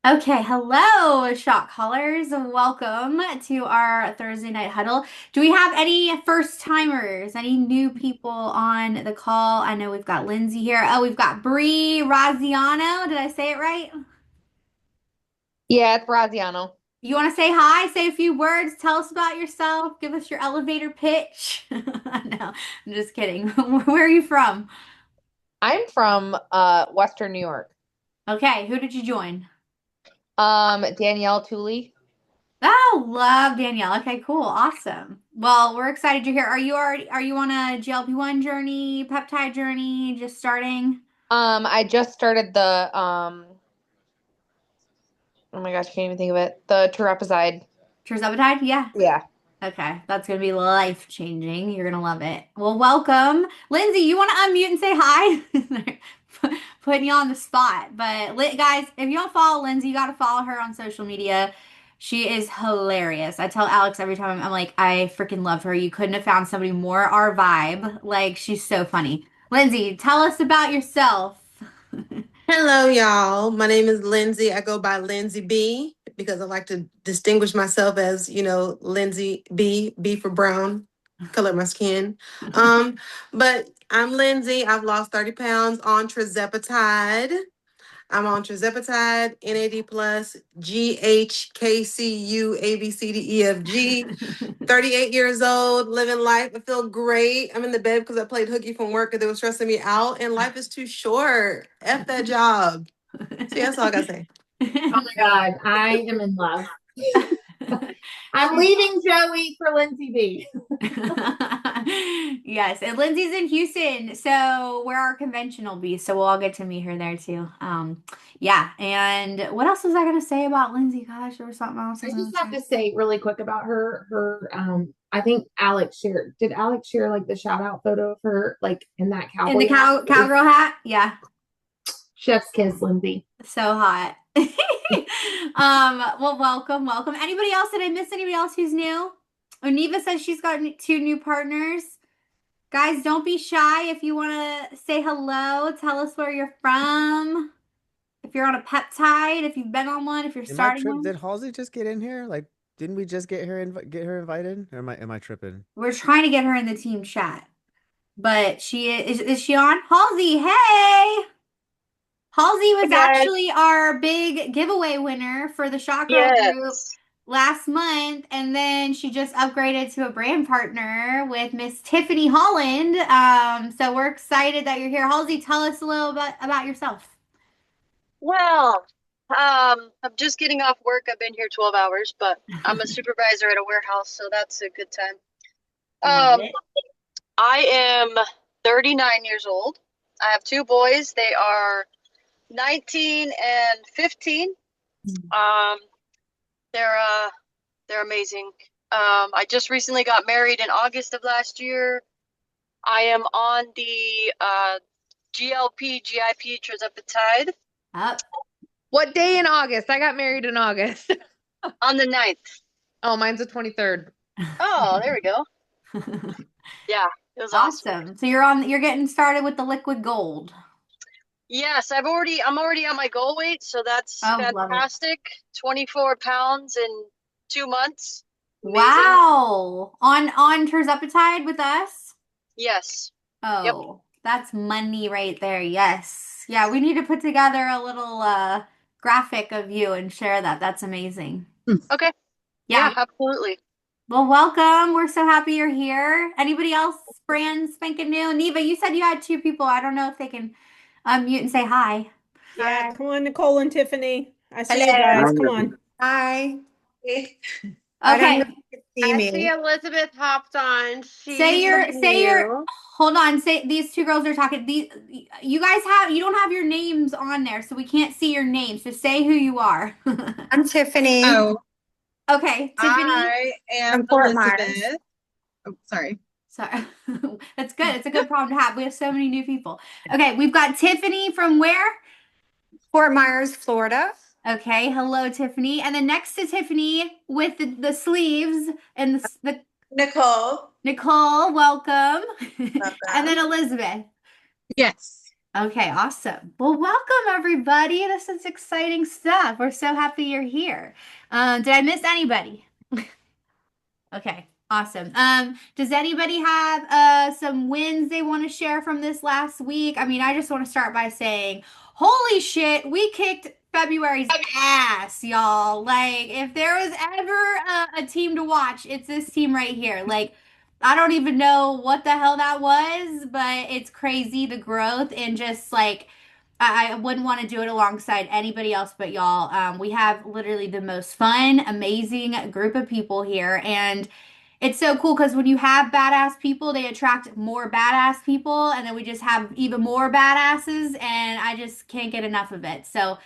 Okay, hello, shot callers. Welcome to our Thursday night huddle. Do we have any first timers, any new people on the call? I know we've got Lindsay here. Oh, we've got Bree Raziano. Did I say it right? Yeah, it's Graziano. You want to say hi, say a few words, tell us about yourself, give us your elevator pitch? No, I'm just kidding. Where are you from? I'm from Western New York. Okay, who did you join? Danielle Tooley. Oh, love Danielle. Okay, cool. Awesome. Well, we're excited you're here. Are you on a GLP-1 journey, peptide journey, just starting? I just started the oh my gosh, I can't even think of it. The Tirapazide. Tirzepatide? Yeah. Yeah. Okay, that's gonna be life changing. You're gonna love it. Well, welcome. Lindsay, you want to unmute and say hi? Putting you on the spot. But guys, if you don't follow Lindsay, you got to follow her on social media. She is hilarious. I tell Alex every time I'm like, I freaking love her. You couldn't have found somebody more our vibe. Like, she's so funny. Lindsay, tell us about yourself. Hello, y'all. My name is Lindsay. I go by Lindsay B because I like to distinguish myself as, Lindsay B, B for brown, color of my skin. Um, but I'm Lindsay. I've lost 30 pounds on trizepatide. I'm on trizepatide, NAD plus, GHKCU, ABCDEFG. 38 years old, living life. I feel great. I'm in the bed because I played hooky from work and they were stressing me out. And life is too short. F that job. So yeah, that's all I gotta say. Oh my God, I am in love. I'm leaving Joey for Lindsay B. Yes, and Lindsay's in Houston, so where our convention will be. So we'll all get to meet her there too. Yeah. And what else was I gonna say about Lindsay? Gosh, there was something else I I was just gonna have say. to say really quick about I think Alex shared, did Alex share like the shout out photo of her like in that In the cowboy hat? It was cowgirl hat, yeah, Chef's kiss, Lindsay. so hot. Well, welcome. Anybody else? Did I miss anybody else who's new? Oniva says she's got two new partners. Guys, don't be shy if you want to say hello. Tell us where you're from. If you're on a peptide, if you've been on one, if you're Am I starting trip? one. Did Halsey just get in here? Like, didn't we just get her invited? Or am I tripping? We're trying to get her in the team chat, but is she on? Halsey, hey! Halsey Hey was guys. actually our big giveaway winner for the Shot Girl group Yes. last month, and then she just upgraded to a brand partner with Miss Tiffany Holland. So we're excited that you're here. Halsey, tell us a little bit about yourself. Well, I'm just getting off work. I've been here 12 hours, but I'm a supervisor at a warehouse, so that's a good time. Love Um, it. I am 39 years old. I have two boys. They are 19 and 15. Um, they're amazing. I just recently got married in August of last year. I am on the GLP GIP tirzepatide Up. What day in August? I got married in August. on the 9th. Oh, mine's the 23rd. Oh, there we go. Yeah, it was awesome. Awesome. So you're getting started with the liquid gold. Yes, I'm already on my goal weight, so that's Oh, love it. fantastic. 24 pounds in 2 months. Amazing. Wow. On Tirzepatide with us? Yes. Yep. Oh, that's money right there. Yes. Yeah, we need to put together a little graphic of you and share that. That's amazing. Okay. Yeah, Yeah. absolutely. Well, welcome. We're so happy you're here. Anybody else brand spanking new? Neva, you said you had two people. I don't know if they can unmute and say hi. Yeah, come on, Nicole and Tiffany. I see you Hello. guys. Come on. Hi. I don't know Okay. if you can see I see me. Elizabeth hopped on. Say She's your say your new. hold on, say these two girls are talking. These you don't have your names on there, so we can't see your names. So say who you are. I'm Tiffany Oh, Okay, Tiffany. I am from Fort Myers. Elizabeth. Oh, sorry. Sorry. That's good. It's a good problem to have. We have so many new people. Okay, we've got Tiffany from where? Fort Myers, Florida. Okay, hello Tiffany. And then next to Tiffany with the sleeves and the Nicole. Nicole, welcome. And then Welcome. Elizabeth. Yes. Okay, awesome. Well, welcome everybody. This is exciting stuff. We're so happy you're here. Did I miss anybody? Okay, awesome. Does anybody have some wins they want to share from this last week? I mean, I just want to start by saying, holy shit, we kicked February's ass, y'all. Like, if there was ever a team to watch, it's this team right here. Like, I don't even know what the hell that was, but it's crazy the growth and just like I wouldn't want to do it alongside anybody else but y'all. We have literally the most fun, amazing group of people here, and it's so cool because when you have badass people, they attract more badass people, and then we just have even more badasses, and I just can't get enough of it. So,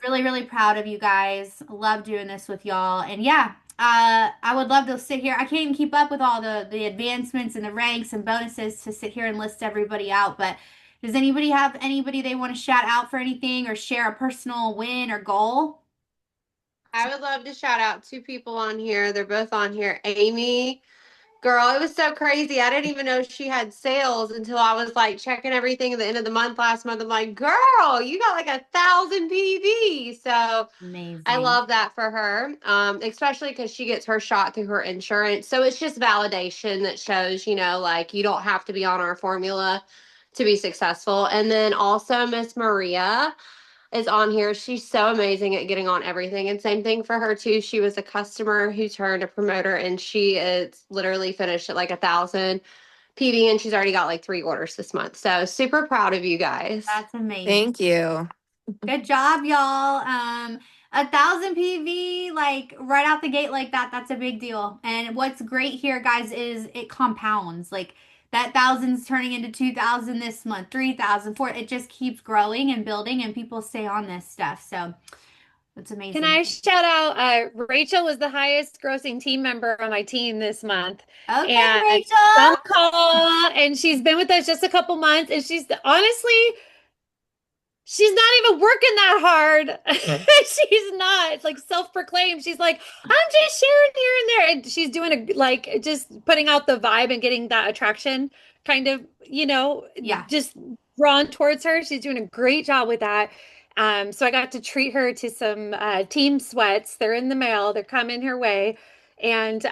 really, really proud of you guys. Love doing this with y'all, and yeah, I would love to sit here. I can't even keep up with all the advancements and the ranks and bonuses to sit here and list everybody out, but. Does anybody have anybody they want to shout out for anything or share a personal win or goal? I would love to shout out two people on here. They're both on here. Amy, girl, it was so crazy. I didn't even know she had sales until I was like checking everything at the end of the month last month. I'm like, girl, you got like 1,000 PV. So I Amazing. love that for her, especially because she gets her shot through her insurance. So it's just validation that shows, like you don't have to be on our formula to be successful. And then also Miss Maria is on here. She's so amazing at getting on everything. And same thing for her too. She was a customer who turned a promoter, and she is literally finished at like 1,000 PV, and she's already got like 3 orders this month. So super proud of you guys. That's amazing. Thank you. Good job, y'all. 1,000 PV, like right out the gate like that, that's a big deal. And what's great here, guys, is it compounds. Like that thousand's turning into 2,000 this month, 3,000, 4. It just keeps growing and building, and people stay on this stuff. So it's amazing. Can I shout out Rachel was the highest grossing team member on my team this month. Okay, And Rachel. some call, and she's been with us just a couple months, and she's honestly she's not even working that hard. She's not. It's like self-proclaimed. She's like, I'm just sharing here and there. And she's doing just putting out the vibe and getting that attraction kind of, Yeah. just drawn towards her. She's doing a great job with that. So I got to treat her to some team sweats. They're in the mail. They're coming her way. And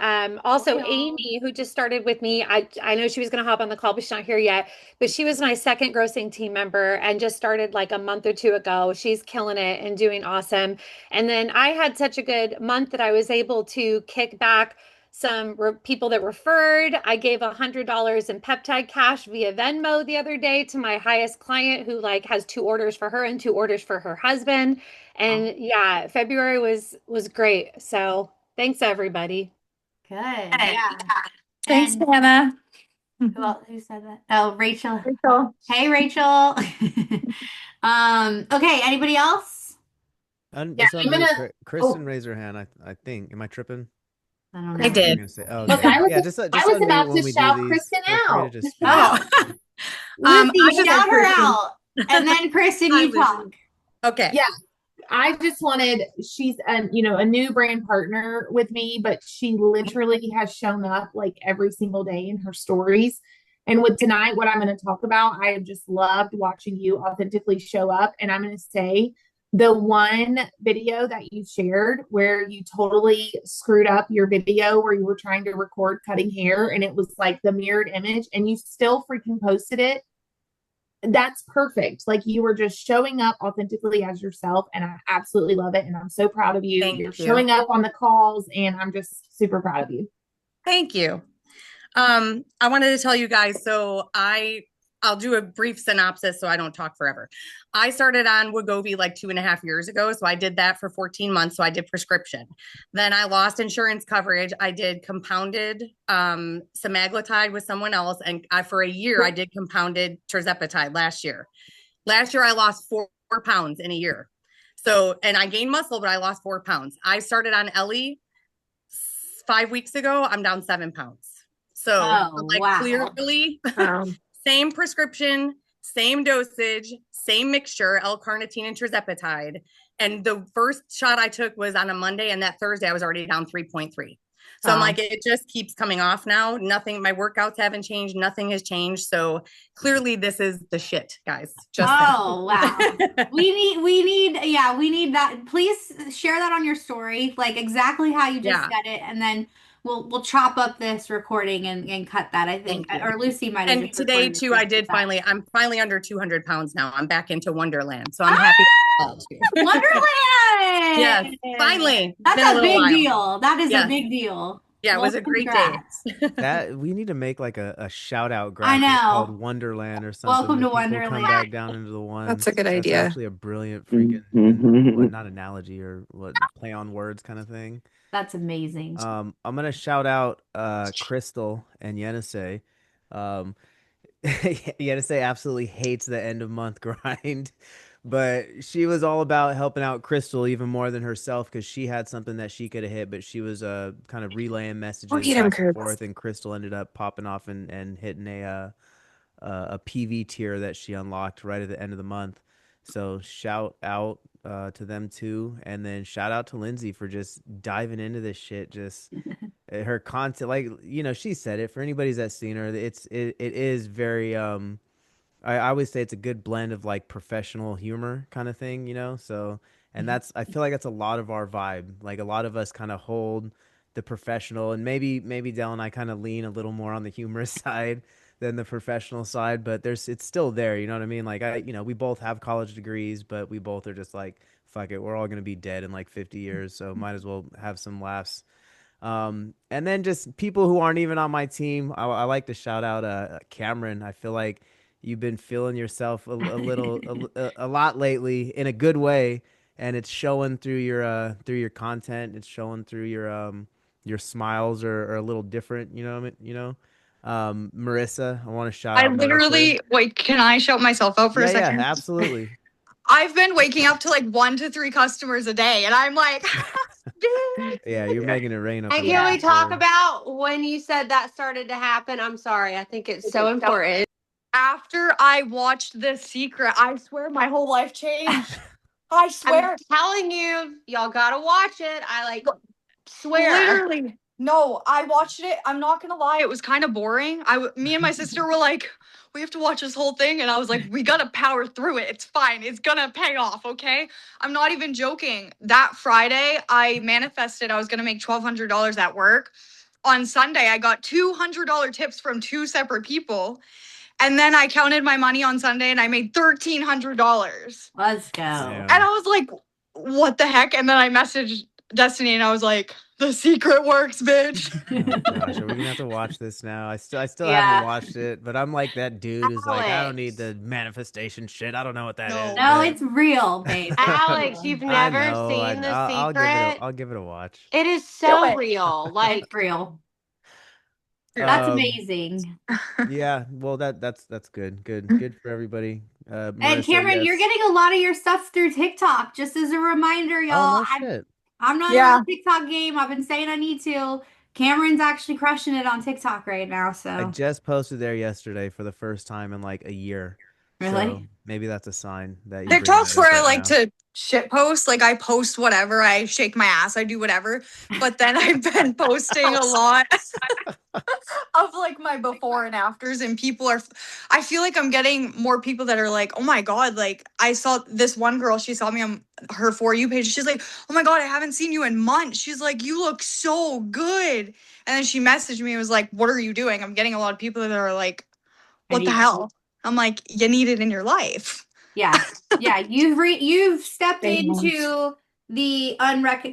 also Amy, who just started with me, I know she was going to hop on the call, but she's not here yet. But she was my second grossing team member and just started like a month or two ago. She's killing it and doing awesome. And then I had such a good month that I was able to kick back some people that referred. I gave $100 in peptide cash via Venmo the other day to my highest client who like has 2 orders for her and 2 orders for her husband. And yeah, February was great. So thanks everybody. Good. Yeah. Thanks, And Hannah. who said that? Oh, Rachel. Rachel. Hey, Rachel. Okay, anybody else? Just I'm unmute. gonna. Kristen raised her hand. I think. Am I tripping? I don't I know. What were you did. gonna say? Oh, Look, okay. I was, Yeah, just I was unmute about when to we do shout these. Kristen Feel free to out. just speak. Oh, Lucy, I was shout her Kristen. out. And then Kristen, Hi, you Lucy. talk. Okay. Yeah. I just wanted, she's a new brand partner with me, but she literally has shown up like every single day in her stories. And with tonight, what I'm going to talk about, I have just loved watching you authentically show up. And I'm going to say the one video that you shared where you totally screwed up your video where you were trying to record cutting hair and it was like the mirrored image and you still freaking posted it. That's perfect. Like you were just showing up authentically as yourself, and I absolutely love it. And I'm so proud of you. Thank You're you. showing up on the calls, and I'm just super proud of you. Thank you. I wanted to tell you guys, so I'll do a brief synopsis so I don't talk forever. I started on Wegovy like 2.5 years ago. So I did that for 14 months. So I did prescription. Then I lost insurance coverage. I did compounded semaglutide with someone else. And for a year, I did compounded tirzepatide last year. Last year, I lost 4 pounds in a year. So, and I gained muscle, but I lost 4 pounds. I started on Ellie 5 weeks ago. I'm down 7 pounds. So wow. clearly same prescription, same dosage, same mixture, L-carnitine and tirzepatide. And the first shot I took was on a Monday, and that Thursday I was already down 3.3. So I'm Oh. like, it just keeps coming off now. Nothing, my workouts haven't changed. Nothing has changed. So clearly this is the shit, guys. Just Oh, wow. We need that. Please share that on your story, like exactly how you just Yeah. said it, and then we'll chop up this recording and cut that. I think, Thank you. or Lucy might have And just today recorded it too, so I we'll did keep that. I'm finally under 200 pounds now. I'm back into Wonderland. So I'm happy. Wonderland! Yes, finally. It's That's been a a little big while. deal. That is a Yes. big deal. Yeah, it Well, was a great day. congrats. That we need to make like a shout out I graphic called know. Wonderland or something Welcome when to people come Wonderland. back down into the one. That's a good That's idea. actually a brilliant freaking what not analogy or what play on words kind of thing. That's amazing. I'm gonna shout out Crystal and Yenisei. Um Yenisei absolutely hates the end of month grind, but she was all about helping out Crystal even more than herself because she had something that she could have hit, but she was kind of relaying Go messages get him, back and Kurtz. forth, and Crystal ended up popping off and hitting a PV tier that she unlocked right at the end of the month. So shout out to them too, and then shout out to Lindsay for just diving into this shit. Just her content, like she said it. For anybody's that's seen her, it is very I always say it's a good blend of like professional humor kind of thing, So, and I feel like that's a lot of our vibe. Like a lot of us kind of hold the professional, and maybe Dell and I kind of lean a little more on the humorous side than the professional side, but it's still there. You know what I mean? Like we both have college degrees, but we both are just like, fuck it, we're all gonna be dead in like 50 years, so might as well have some laughs. And then just people who aren't even on my team, I like to shout out Cameron. I feel like you've been feeling yourself a little a lot lately in a good way, and it's showing through your content. It's showing through your smiles are a little different. You know what I mean? Marissa, I want to shout I out Marissa. literally, wait, can I shout myself out for a second? Yeah, absolutely. I've been waking up to like 1 to 3 customers a day, and I'm like, Yeah, you're making it rain up And in can we talk Nashville. about when you said that started to happen? I'm sorry. I think it's so important. after I watched The Secret, I swear my whole life changed. I swear. I'm telling you, y'all gotta watch it. I swear. Literally. No, I watched it. I'm not gonna lie, it was kind of boring. Me and my sister were like, we have to watch this whole thing, and I was like, we gotta power through it. It's fine. It's gonna pay off, okay? I'm not even joking. That Friday, I manifested I was gonna make $1,200 at work. On Sunday, I got $200 tips from 2 separate people. And then I counted my money on Sunday and I made $1,300. Let's go. And I was like, what the heck? And then I messaged Destiny and I was like, The Secret works, bitch. Oh gosh, are we gonna have to watch this now? I still Yeah. haven't watched it, but I'm like that dude who's like, I don't need the manifestation shit. I don't know what that is. No, but- it's real, babe. Alex, you've I never know, seen The I'll Secret? I'll give it a watch. It is Do so it. real. Like It's real. That's Um, amazing. Yeah, well that's good for everybody. And Marissa, Cameron, you're yes. getting a lot of your stuff through TikTok. Just as a reminder, y'all. Oh no shit. I'm not Yeah. on the TikTok game. I've been saying I need to. Cameron's actually crushing it on TikTok right now. I So just posted there yesterday for the first time in like a year. Really? So maybe that's a sign that you're bringing TikTok's that up where I right like now. to shit post. Like I post whatever. I shake my ass. I do whatever. But then I've been posting a lot of like my before and afters, and I feel like I'm getting more people that are like, oh my God, like I saw this one girl, she saw me on her For You page. She's like, oh my God, I haven't seen you in months. She's like, you look so good. And then she messaged me and was like, what are you doing? I'm getting a lot of people that are like, what the hell? I'm like, you need it in your life. yeah, yeah. You've stepped Thanks. into the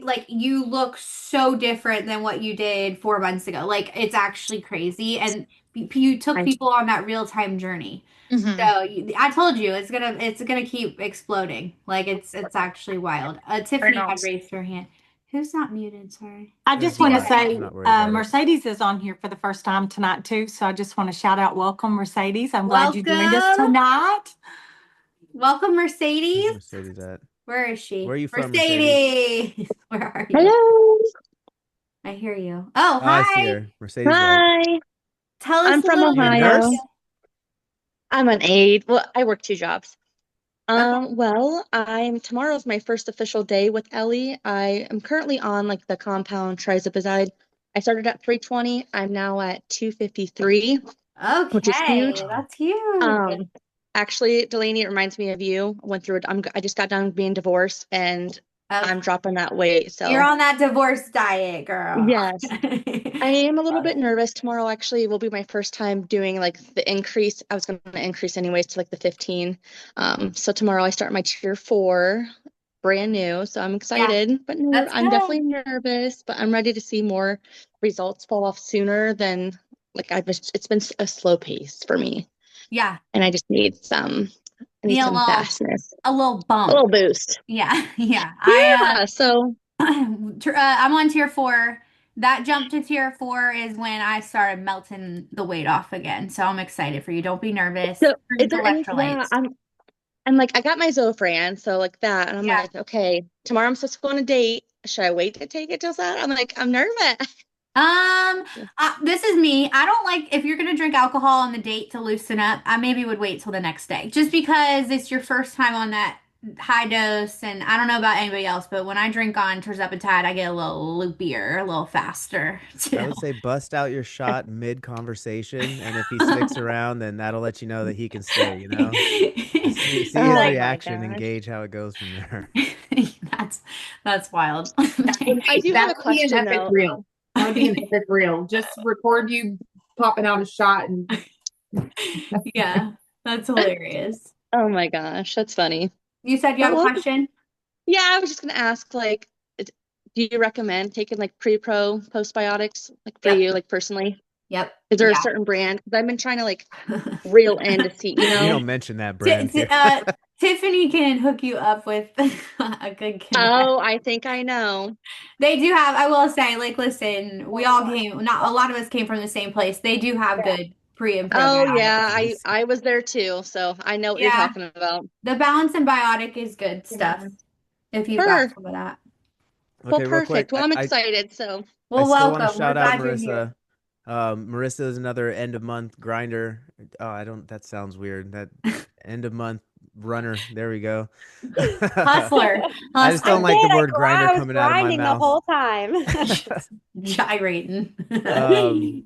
like you look so different than what you did 4 months ago. Like it's actually crazy, and you took people on that real time journey. Mhm. So I told you it's gonna keep exploding. Like it's actually wild. Tiffany had raised her hand. Who's not muted? Sorry. I just want to say Mercedes is on here for the first time tonight too. So I just want to shout out, welcome Mercedes. I'm glad you joined us Welcome. tonight. Welcome, Mercedes. Where's Mercedes at? Where is she? Where are you from, Mercedes? Where are you? Hello. I hear you. Oh, I hi. see her. Mercedes. Hi. Tell us I'm a from little bit Ohio. about you. I'm an aide. Well, I work 2 jobs. Okay. Well, tomorrow's my first official day with Ellie. I am currently on like the compound trizipazide I started at 320. I'm now at 253, which is huge. Okay, that's huge. Um, Actually, Delaney, it reminds me of you. I went through it. I just got done being divorced and I'm Okay. dropping that weight. You're So on that divorce diet, girl. yes, I am a little bit nervous. Tomorrow actually will be my first time doing like the increase. I was going to increase anyways to like the 15. So tomorrow I start my tier 4, brand new. So I'm Yeah, excited, but that's I'm definitely good. nervous, but I'm ready to see more results fall off sooner than like it's been a slow pace for me. Yeah, And I need need some fastness, a little a bump. little boost. Yeah, yeah. Yeah. So I'm on tier 4. That jump to tier 4 is when I started melting the weight off again. So I'm excited for you. Don't be nervous. so is Drink there any, yeah, electrolytes. I'm like, I got my Zofran, so like that. And I'm Yeah. like, okay, tomorrow I'm supposed to go on a date. Should I wait to take it till that? I'm like, I'm nervous. This is me. I don't like if you're gonna drink alcohol on the date to loosen up. I maybe would wait till the next day, just because it's your first time on that high dose. And I don't know about anybody else, but when I drink on tirzepatide, I get a little loopier, a little faster I too. would say bust out your shot mid conversation, and if he sticks around, then that'll let you know that he can stay. Just see his Oh Like, my reaction and gosh. gauge how it goes from there. that's that's wild. I do have That a would be an question epic though. reel. That would be an epic reel. Just record you popping out a shot and Yeah, that's hilarious. Oh my gosh, that's funny. You said you But have a well, question? yeah, I was just gonna ask, like, do you recommend taking like pre-pro postbiotics, like for Yep. you, like personally? Yep. Is there a Yeah. certain brand? Because I've been trying to like reel in to see, We don't mention that T brand t here. Tiffany can hook you up with a good connect. Oh, I think I know. They do have, I will say, like, listen, we all came, not a lot of us came from the same place. They do have good pre and Oh yeah, probiotics. I was there too, so I know what you're Yeah. talking about. The Balance and Biotic is good stuff if you've got Per some of that. Well, Okay, real quick. perfect. Well, I'm excited. So I Well, still want to welcome. We're shout out glad you're here. Marissa. Marissa is another end of month grinder. Oh, I don't. That sounds weird. That end of month runner. There we go. Hustler. I just I don't Hustler. like the did. word grinder I was coming out of my grinding the mouth. whole time. Gyrating. um,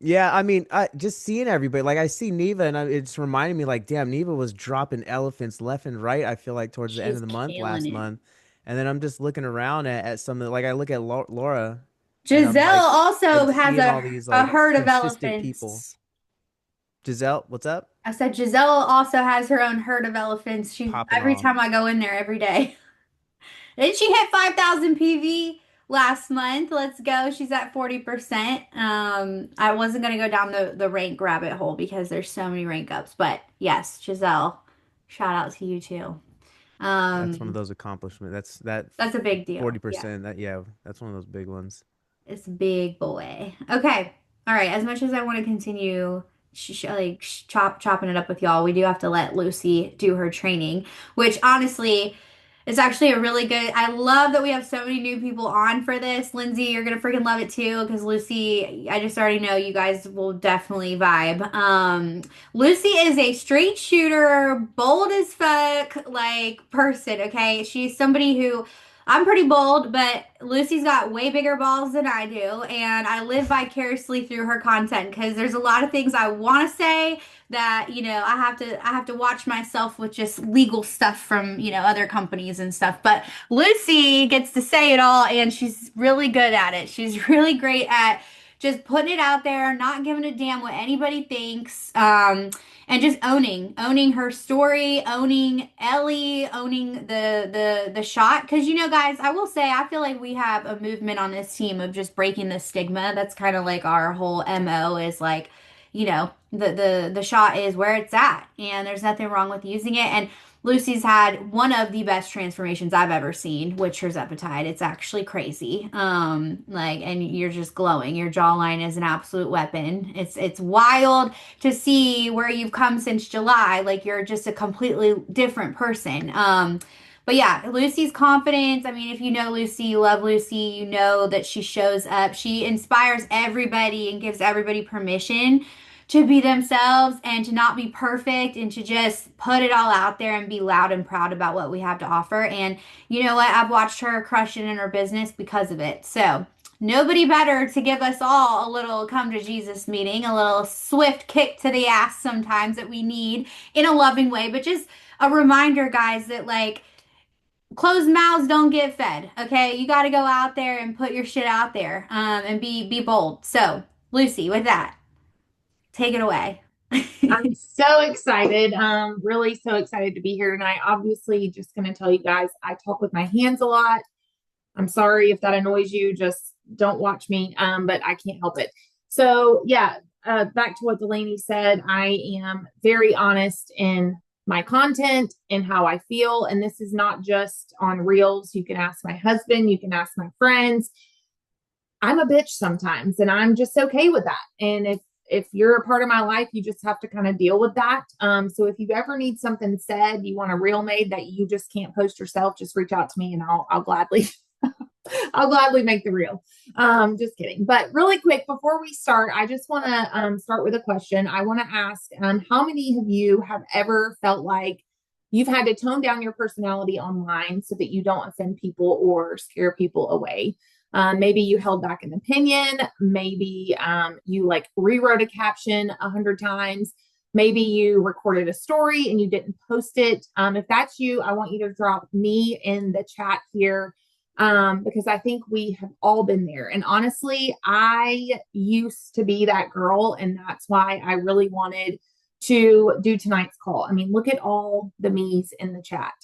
yeah, I mean, just seeing everybody, like I see Neva, and it's reminding me, like, damn, Neva was dropping elephants left and right. I feel like towards the end She's of the month killing last it. month, and then I'm just looking around at some of, like, I look at Laura, and I'm Giselle like, also and has seeing all these a like herd of consistent people. elephants. Giselle, what's up? I said Giselle also has her own herd of elephants. She Popping every off. time I go in there every day. Then she hit 5,000 PV last month. Let's go. She's at 40%. I wasn't gonna go down the rank rabbit hole because there's so many rank ups, but yes, Giselle, shout out to you too. That's one of Um, those accomplishments. that's a big deal. Yeah. 40%. That yeah, that's one of those big ones. It's a big boy. Okay. All right. As much as I want to continue chopping it up with y'all, we do have to let Lucy do her training, which honestly is actually a really good. I love that we have so many new people on for this. Lindsay, you're gonna freaking love it too, because Lucy, I just already know you guys will definitely vibe. Lucy is a straight shooter, bold as fuck, like person. Okay, she's somebody who I'm pretty bold, but Lucy's got way bigger balls than I do, and I live vicariously through her content because there's a lot of things I want to say that, I have to watch myself with just legal stuff from, other companies and stuff. But Lucy gets to say it all, and she's really good at it. She's really great at just putting it out there, not giving a damn what anybody thinks. And just owning her story, owning Ellie, owning the shot. Because guys, I will say I feel like we have a movement on this team of just breaking the stigma. That's kind of like our whole MO is like, the shot is where it's at, and there's nothing wrong with using it. And Lucy's had one of the best transformations I've ever seen with tirzepatide. It's actually crazy. And you're just glowing. Your jawline is an absolute weapon. It's wild to see where you've come since July. Like you're just a completely different person. But yeah, Lucy's confidence. I mean, if you know Lucy, you love Lucy, you know that she shows up. She inspires everybody and gives everybody permission to be themselves and to not be perfect and to just put it all out there and be loud and proud about what we have to offer. And you know what? I've watched her crush it in her business because of it. So Nobody better to give us all a little come to Jesus meeting, a little swift kick to the ass sometimes that we need in a loving way, but just a reminder, guys, that like closed mouths don't get fed. Okay, you got to go out there and put your shit out there, and be bold. So, Lucy, with that, take it away. I'm so excited. Really so excited to be here tonight. Obviously, just going to tell you guys, I talk with my hands a lot. I'm sorry if that annoys you. Just don't watch me. But I can't help it. So yeah, back to what Delaney said. I am very honest in my content and how I feel. And this is not just on reels. You can ask my husband, you can ask my friends. I'm a bitch sometimes, and I'm just okay with that. And if you're a part of my life, you just have to kind of deal with that. So if you ever need something said, you want a reel made that you just can't post yourself, just reach out to me and I'll gladly I'll gladly make the reel. Just kidding. But really quick, before we start, I just want to start with a question. I want to ask, how many of you have ever felt like you've had to tone down your personality online so that you don't offend people or scare people away? Maybe you held back an opinion. Maybe you like rewrote a caption 100 times. Maybe you recorded a story and you didn't post it. If that's you, I want you to drop me in the chat here, because I think we have all been there. And honestly, I used to be that girl, and that's why I really wanted to do tonight's call. I mean, look at all the me's in the chat.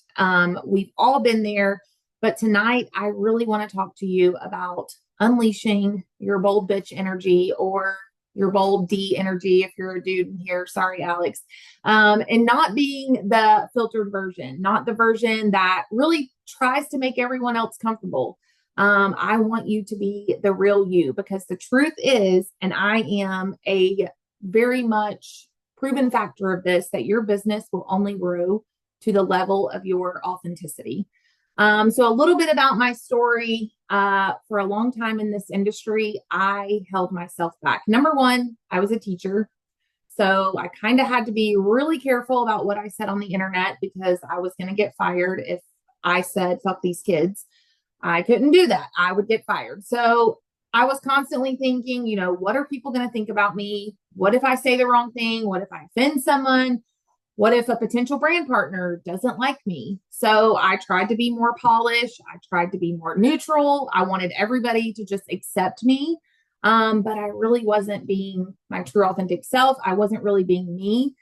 We've all been there. But tonight, I really want to talk to you about unleashing your bold bitch energy, or your bold D energy if you're a dude in here. Sorry, Alex. And not being the filtered version, not the version that really tries to make everyone else comfortable. I want you to be the real you, because the truth is, and I am a very much proven factor of this, that your business will only grow to the level of your authenticity. So a little bit about my story. For a long time in this industry, I held myself back. Number one, I was a teacher. So I kind of had to be really careful about what I said on the internet, because I was going to get fired if I said, fuck these kids. I couldn't do that. I would get fired. So I was constantly thinking, you know, what are people going to think about me? What if I say the wrong thing? What if I offend someone? What if a potential brand partner doesn't like me? So I tried to be more polished. I tried to be more neutral. I wanted everybody to just accept me. But I really wasn't being my true authentic self. I wasn't really being me.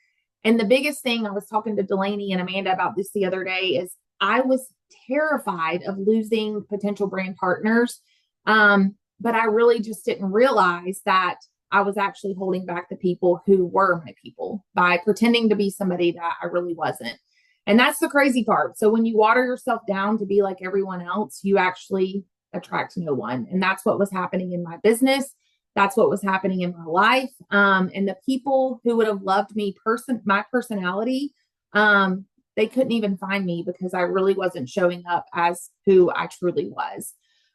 And the biggest thing, I was talking to Delaney and Amanda about this the other day, is I was terrified of losing potential brand partners. But I really just didn't realize that I was actually holding back the people who were my people by pretending to be somebody that I really wasn't. And that's the crazy part. So when you water yourself down to be like everyone else, you actually attract no one. And that's what was happening in my business. That's what was happening in my life. And the people who would have loved me, my personality, they couldn't even find me, because I really wasn't showing up as who I truly was.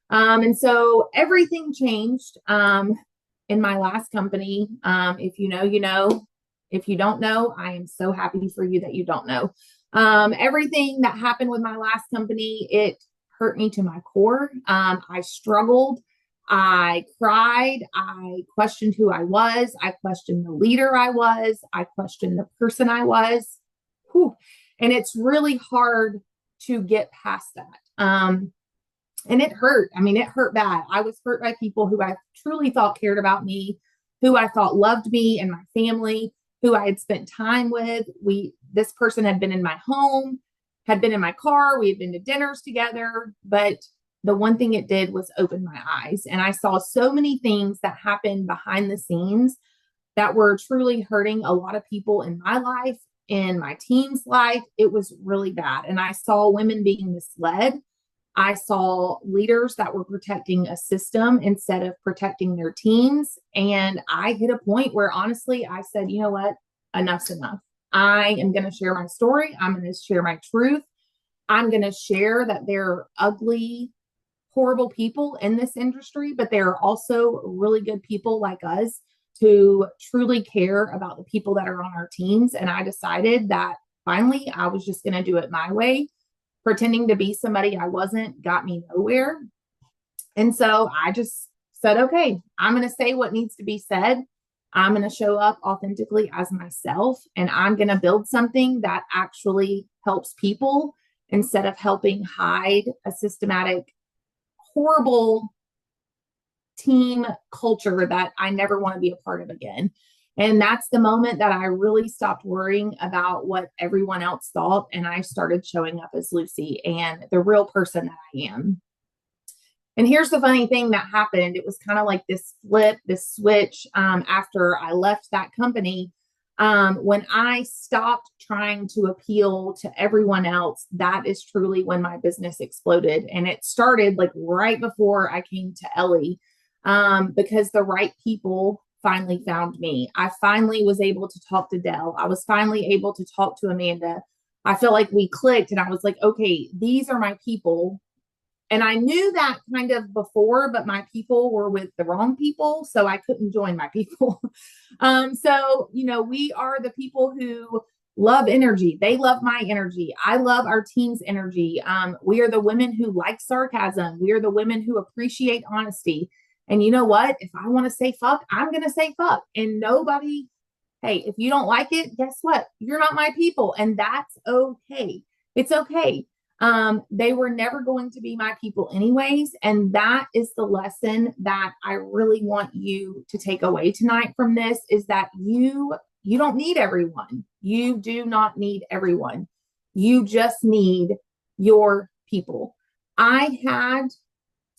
And so everything changed. In my last company. If you know, you know. If you don't know, I am so happy for you that you don't know. Everything that happened with my last company, it hurt me to my core. I struggled. I cried. I questioned who I was. I questioned the leader I was. I questioned the person I was. Whew. And it's really hard to get past that. And it hurt. I mean, it hurt bad. I was hurt by people who I truly thought cared about me, who I thought loved me and my family, who I had spent time with. This person had been in my home, had been in my car. We had been to dinners together. But the one thing it did was open my eyes. And I saw so many things that happened behind the scenes that were truly hurting a lot of people in my life, in my team's life. It was really bad. And I saw women being misled. I saw leaders that were protecting a system instead of protecting their teams. And I hit a point where, honestly, I said, you know what? Enough's enough. I am going to share my story. I'm going to share my truth. I'm going to share that there are ugly, horrible people in this industry, but there are also really good people like us who truly care about the people that are on our teams. And I decided that finally I was just going to do it my way. Pretending to be somebody I wasn't got me nowhere. And so I just said, okay, I'm going to say what needs to be said. I'm going to show up authentically as myself, and I'm going to build something that actually helps people instead of helping hide a systematic, horrible team culture that I never want to be a part of again. And that's the moment that I really stopped worrying about what everyone else thought. And I started showing up as Lucy and the real person that I am. And here's the funny thing that happened. It was kind of like this flip, this switch after I left that company. When I stopped trying to appeal to everyone else, that is truly when my business exploded. And it started like right before I came to Ellie, because the right people finally found me. I finally was able to talk to Dell. I was finally able to talk to Amanda. I felt like we clicked, and I was like, okay, these are my people. And I knew that kind of before, but my people were with the wrong people, so I couldn't join my people. So, we are the people who love energy. They love my energy. I love our team's energy. We are the women who like sarcasm. We are the women who appreciate honesty. And you know what? If I want to say fuck, I'm going to say fuck. And nobody, hey, if you don't like it, guess what? You're not my people. And that's okay. It's okay. They were never going to be my people anyways. And that is the lesson that I really want you to take away tonight from this, is that you don't need everyone. You do not need everyone. You just need your people. I had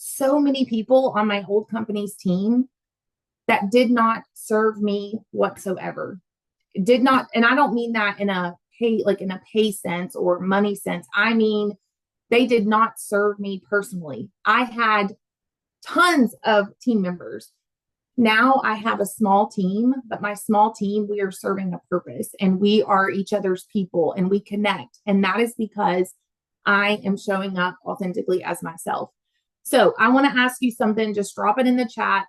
so many people on my old company's team that did not serve me whatsoever. Did not, and I don't mean that in a pay sense or money sense. I mean, they did not serve me personally. I had tons of team members. Now I have a small team, but my small team, we are serving a purpose, and we are each other's people, and we connect. And that is because I am showing up authentically as myself. So I want to ask you something. Just drop it in the chat.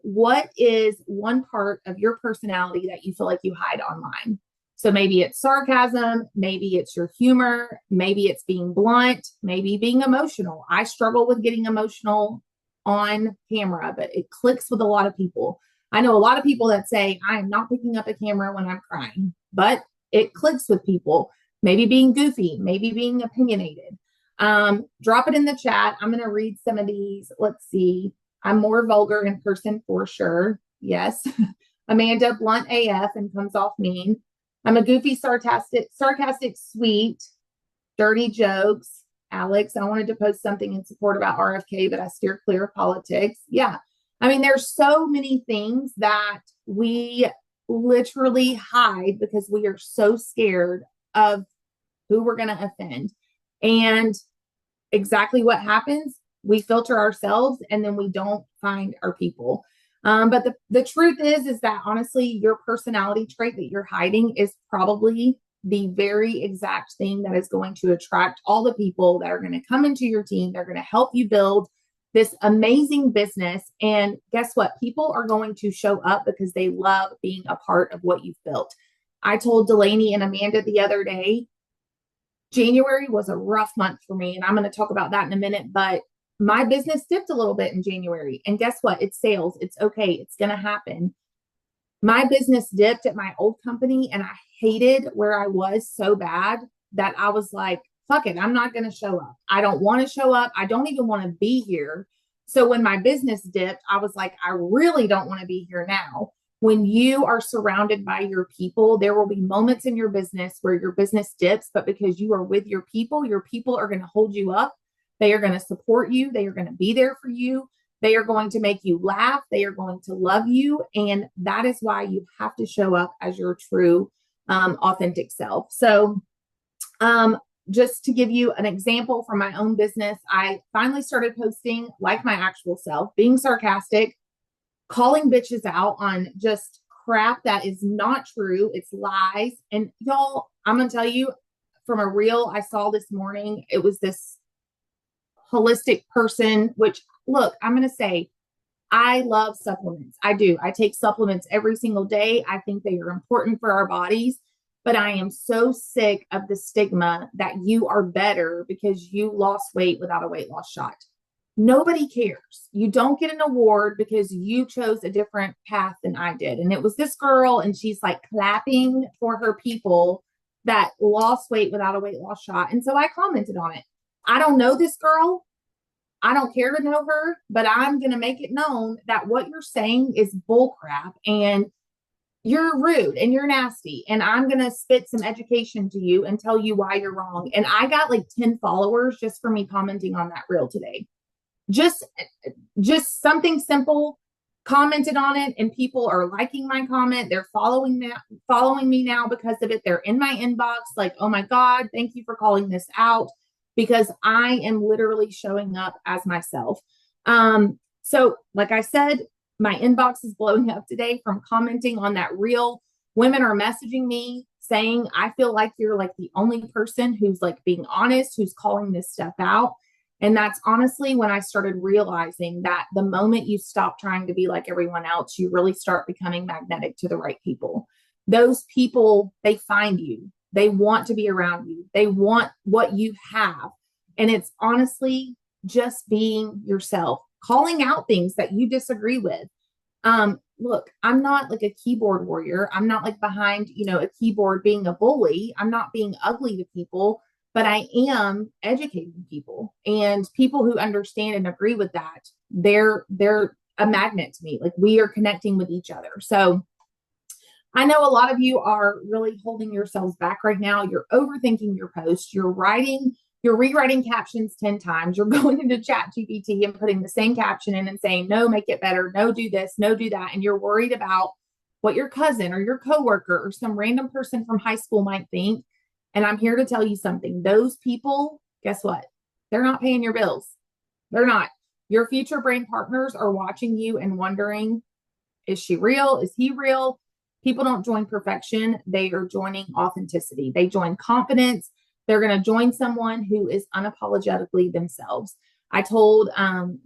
What is one part of your personality that you feel like you hide online? So maybe it's sarcasm, maybe it's your humor, maybe it's being blunt, maybe being emotional. I struggle with getting emotional on camera, but it clicks with a lot of people. I know a lot of people that say, I am not picking up a camera when I'm crying, but it clicks with people. Maybe being goofy, maybe being opinionated. Drop it in the chat. I'm going to read some of these. Let's see. I'm more vulgar in person for sure. Yes. Amanda, blunt AF and comes off mean. I'm a goofy, sarcastic, sweet, dirty jokes. Alex, I wanted to post something in support about RFK, but I steer clear of politics. Yeah. I mean, there's so many things that we literally hide because we are so scared of who we're going to offend. And exactly what happens, we filter ourselves and then we don't find our people. But the truth is that honestly, your personality trait that you're hiding is probably the very exact thing that is going to attract all the people that are going to come into your team. They're going to help you build this amazing business. And guess what? People are going to show up because they love being a part of what you've built. I told Delaney and Amanda the other day, January was a rough month for me, and I'm going to talk about that in a minute, but my business dipped a little bit in January. And guess what? It's sales. It's okay. It's going to happen. My business dipped at my old company, and I hated where I was so bad that I was like, fuck it. I'm not going to show up. I don't want to show up. I don't even want to be here. So when my business dipped, I was like, I really don't want to be here now. When you are surrounded by your people, there will be moments in your business where your business dips, but because you are with your people are going to hold you up. They are going to support you. They are going to be there for you. They are going to make you laugh. They are going to love you. And that is why you have to show up as your true, authentic self. So, just to give you an example from my own business, I finally started posting like my actual self, being sarcastic, calling bitches out on just crap that is not true. It's lies. And y'all, I'm going to tell you from a reel I saw this morning, it was this holistic person, which look, I'm going to say, I love supplements. I do. I take supplements every single day. I think they are important for our bodies, but I am so sick of the stigma that you are better because you lost weight without a weight loss shot. nobody cares. You don't get an award because you chose a different path than I did. And it was this girl, and she's like clapping for her people that lost weight without a weight loss shot. And so I commented on it. I don't know this girl. I don't care to know her, but I'm going to make it known that what you're saying is bullcrap and you're rude and you're nasty. And I'm going to spit some education to you and tell you why you're wrong. And I got like 10 followers just for me commenting on that reel today. Just something simple, commented on it, and people are liking my comment. They're following me now because of it. They're in my inbox like, oh my God, thank you for calling this out, because I am literally showing up as myself. So like I said, my inbox is blowing up today from commenting on that reel. Women are messaging me saying, I feel like you're like the only person who's like being honest, who's calling this stuff out. And that's honestly when I started realizing that the moment you stop trying to be like everyone else, you really start becoming magnetic to the right people. Those people, they find you. They want to be around you. They want what you have. And it's honestly just being yourself, calling out things that you disagree with. Look, I'm not like a keyboard warrior. I'm not like behind, a keyboard being a bully. I'm not being ugly to people, but I am educating people, and people who understand and agree with that. They're a magnet to me. Like, we are connecting with each other. So I know a lot of you are really holding yourselves back right now. You're overthinking your post. You're rewriting captions 10 times. You're going into ChatGPT and putting the same caption in and saying, no, make it better. No, do this. No, do that. And you're worried about what your cousin or your coworker or some random person from high school might think. And I'm here to tell you something. Those people, guess what? They're not paying your bills. They're not. Your future brain partners are watching you and wondering, is she real? Is he real? People don't join perfection. They are joining authenticity. They join confidence. They're going to join someone who is unapologetically themselves. I told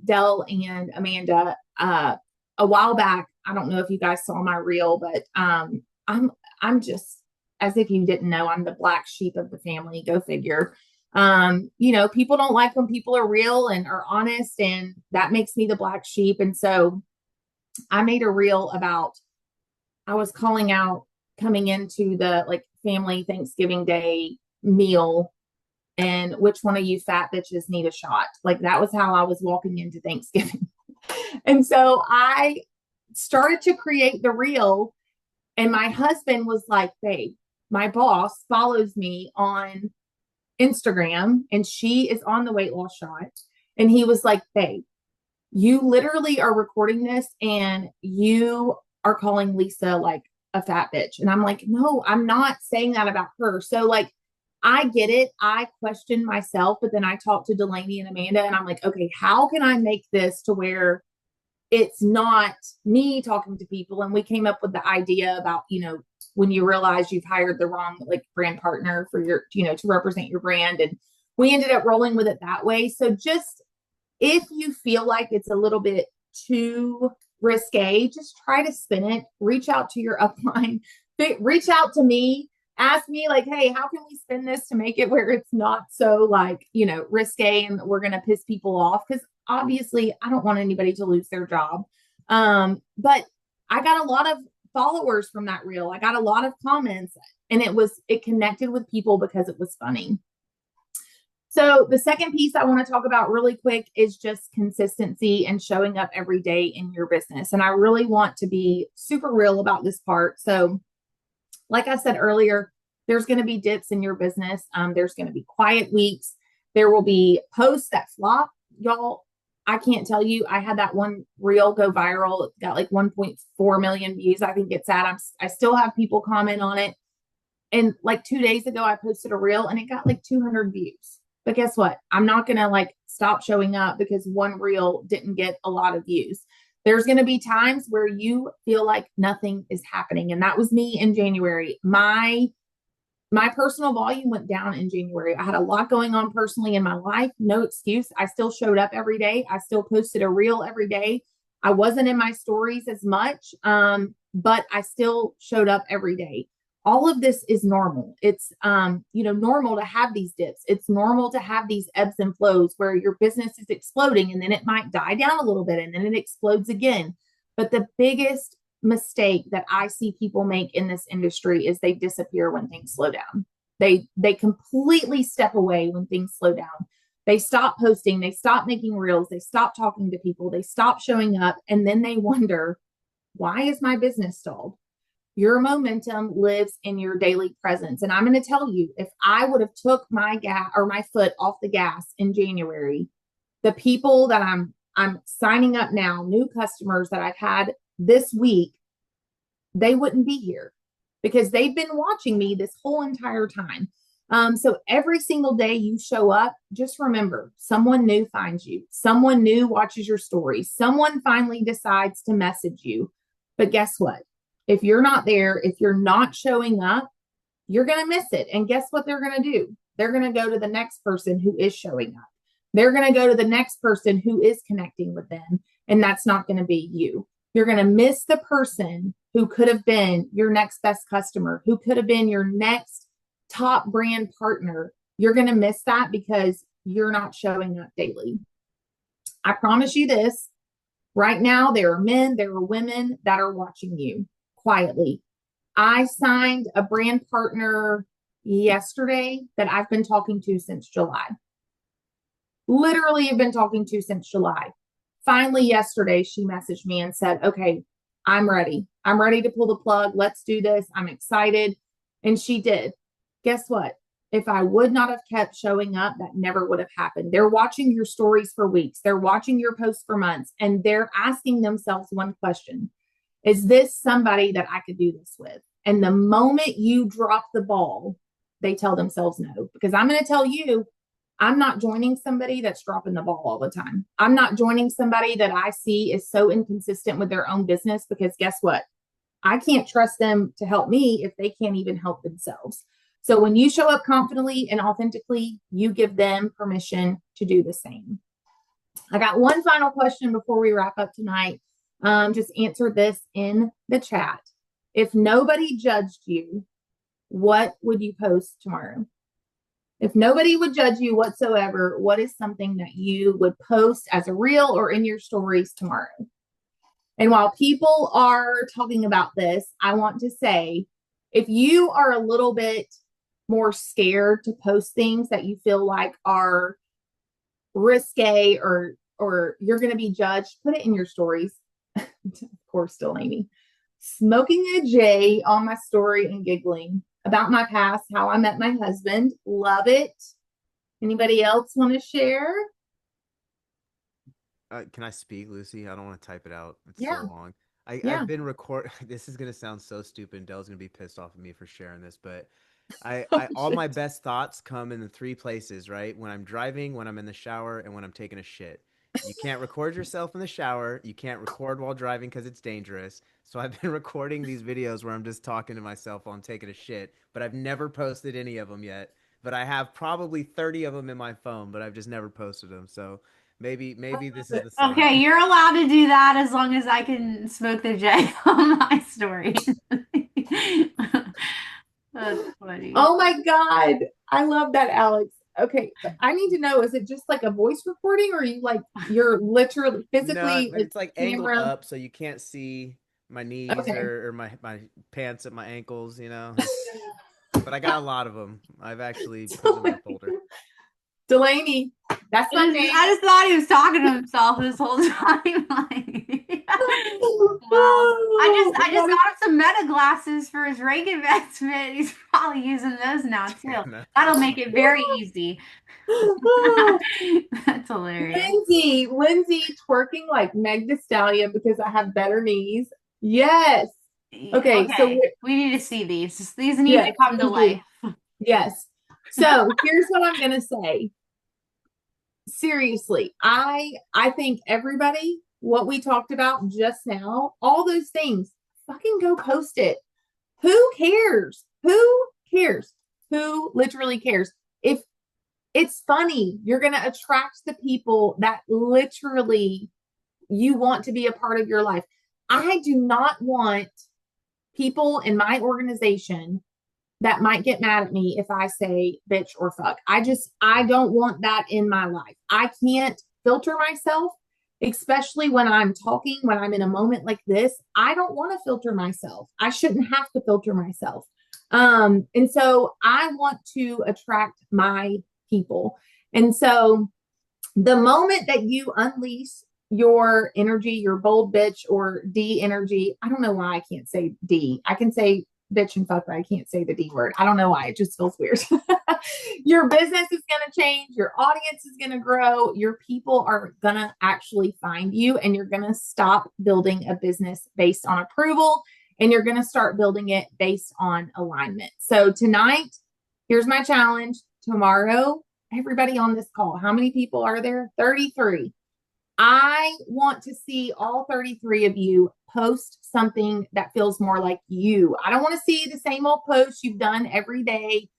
Dell and Amanda a while back, I don't know if you guys saw my reel, but I'm just, as if you didn't know, I'm the black sheep of the family. Go figure. People don't like when people are real and are honest, and that makes me the black sheep. And so I made a reel about, I was calling out coming into the like family Thanksgiving Day meal, and which one of you fat bitches need a shot. Like, that was how I was walking into Thanksgiving. And so I started to create the reel, and my husband was like, babe, my boss follows me on Instagram and she is on the weight loss shot. And he was like, babe, you literally are recording this and you are calling Lisa like a fat bitch. And I'm like, no, I'm not saying that about her. So like, I get it. I question myself, but then I talked to Delaney and Amanda and I'm like, okay, how can I make this to where it's not me talking to people? And we came up with the idea about, when you realize you've hired the wrong like brand partner for your, to represent your brand. And we ended up rolling with it that way. So just, if you feel like it's a little bit too risque, just try to spin it, reach out to your upline, reach out to me, ask me like, hey, how can we spin this to make it where it's not so like, risque and we're going to piss people off? Because obviously I don't want anybody to lose their job. But I got a lot of followers from that reel. I got a lot of comments, and it connected with people because it was funny. So the second piece I want to talk about really quick is just consistency and showing up every day in your business. And I really want to be super real about this part. So like I said earlier, there's going to be dips in your business. There's going to be quiet weeks. There will be posts that flop. Y'all, I can't tell you. I had that one reel go viral. It got like 1.4 million views. I think it's at. I still have people comment on it. And like 2 days ago, I posted a reel and it got like 200 views. But guess what? I'm not going to like stop showing up because one reel didn't get a lot of views. There's going to be times where you feel like nothing is happening. And that was me in January. My personal volume went down in January. I had a lot going on personally in my life. No excuse. I still showed up every day. I still posted a reel every day. I wasn't in my stories as much, but I still showed up every day. all of this is normal. It's, normal to have these dips. It's normal to have these ebbs and flows where your business is exploding and then it might die down a little bit and then it explodes again. But the biggest mistake that I see people make in this industry is they disappear when things slow down. They completely step away when things slow down. They stop posting, they stop making reels, they stop talking to people, they stop showing up, and then they wonder, why is my business stalled? Your momentum lives in your daily presence. And I'm going to tell you, if I would have took my foot off the gas in January, the people that I'm signing up now, new customers that I've had this week, they wouldn't be here because they've been watching me this whole entire time. So every single day you show up, just remember, someone new finds you. Someone new watches your stories. Someone finally decides to message you. But guess what? If you're not there, if you're not showing up, you're going to miss it. And guess what they're going to do? They're going to go to the next person who is showing up. They're going to go to the next person who is connecting with them. And that's not going to be you. You're going to miss the person who could have been your next best customer, who could have been your next top brand partner. You're going to miss that because you're not showing up daily. I promise you this, right now, there are men, there are women that are watching you quietly. I signed a brand partner yesterday that I've been talking to since July. Literally have been talking to since July. Finally, yesterday, she messaged me and said, okay, I'm ready. I'm ready to pull the plug. Let's do this. I'm excited. And she did. Guess what? If I would not have kept showing up, that never would have happened. They're watching your stories for weeks. They're watching your posts for months. And they're asking themselves one question. Is this somebody that I could do this with? And the moment you drop the ball, they tell themselves no. Because I'm going to tell you, I'm not joining somebody that's dropping the ball all the time. I'm not joining somebody that I see is so inconsistent with their own business because guess what? I can't trust them to help me if they can't even help themselves. So when you show up confidently and authentically, you give them permission to do the same. I got one final question before we wrap up tonight. Just answer this in the chat. If nobody judged you, what would you post tomorrow? If nobody would judge you whatsoever, what is something that you would post as a reel or in your stories tomorrow? And while people are talking about this, I want to say, if you are a little bit more scared to post things that you feel like are risque or you're going to be judged, put it in your stories. Of course, Delaney. Smoking a J on my story and giggling about my past, how I met my husband. Love it. Anybody else want to share? Can I speak, Lucy? I don't want to type it out. It's Yeah. so long. I've been this is gonna sound so stupid. Dell's gonna be pissed off at me for sharing this, but all my best thoughts come in the three places, right? When I'm driving, when I'm in the shower, and when I'm taking a shit. You can't record yourself in the shower. You can't record while driving because it's dangerous. So I've been recording these videos where I'm just talking to myself while I'm taking a shit, but I've never posted any of them yet. But I have probably 30 of them in my phone, but I've just never posted them. So maybe this is the sign. Okay, you're allowed to do that as long as I can smoke the J on my story. That's funny. Oh my God. I love that, Alex. Okay, but I need to know, is it just like a voice recording or you're literally physically No, it's like angled camera up so you can't see my knees or my pants at my ankles, But I got a lot of them. I've actually put them in a folder. Delaney, that's my name. I just thought he was talking to himself this whole time. Well, I just got him some Meta glasses for his reg investment. He's probably using those now too. That'll make it very easy. That's hilarious. Lindsay twerking like Meg Thee Stallion because I have better knees. Yes. Okay. So we need to see these. These need to come to life. Yes. So here's what I'm gonna say. Seriously, I think everybody, what we talked about just now, all those things, fucking go post it. Who cares? Who cares? Who literally cares? If it's funny, you're going to attract the people that literally you want to be a part of your life. I do not want people in my organization that might get mad at me if I say bitch or fuck. I don't want that in my life. I can't filter myself, especially when I'm talking, when I'm in a moment like this. I don't want to filter myself. I shouldn't have to filter myself. And so I want to attract my people. And so the moment that you unleash your energy, your bold bitch or D energy, I don't know why I can't say D. I can say bitch and fuck, but I can't say the D word. I don't know why. It just feels weird. Your business is going to change. Your audience is going to grow. Your people are going to actually find you, and you're going to stop building a business based on approval, and you're going to start building it based on alignment. So tonight, here's my challenge. Tomorrow, everybody on this call, how many people are there? 33. I want to see all 33 of you post something that feels more like you. I don't want to see the same old posts you've done every day.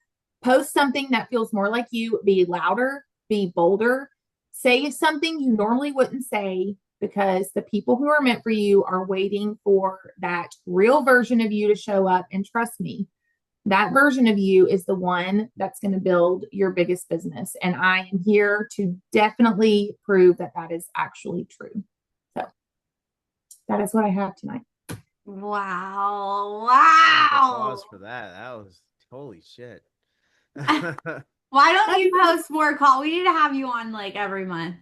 Post something that feels more like you. Be louder, be bolder. Say something you normally wouldn't say, because the people who are meant for you are waiting for that real version of you to show up. And trust me, that version of you is the one that's going to build your biggest business. And I am here to definitely prove that that is actually true. So that is what I have tonight. Wow. Applause for that. That was holy shit. Why don't you host more call? We need to have you on like every month.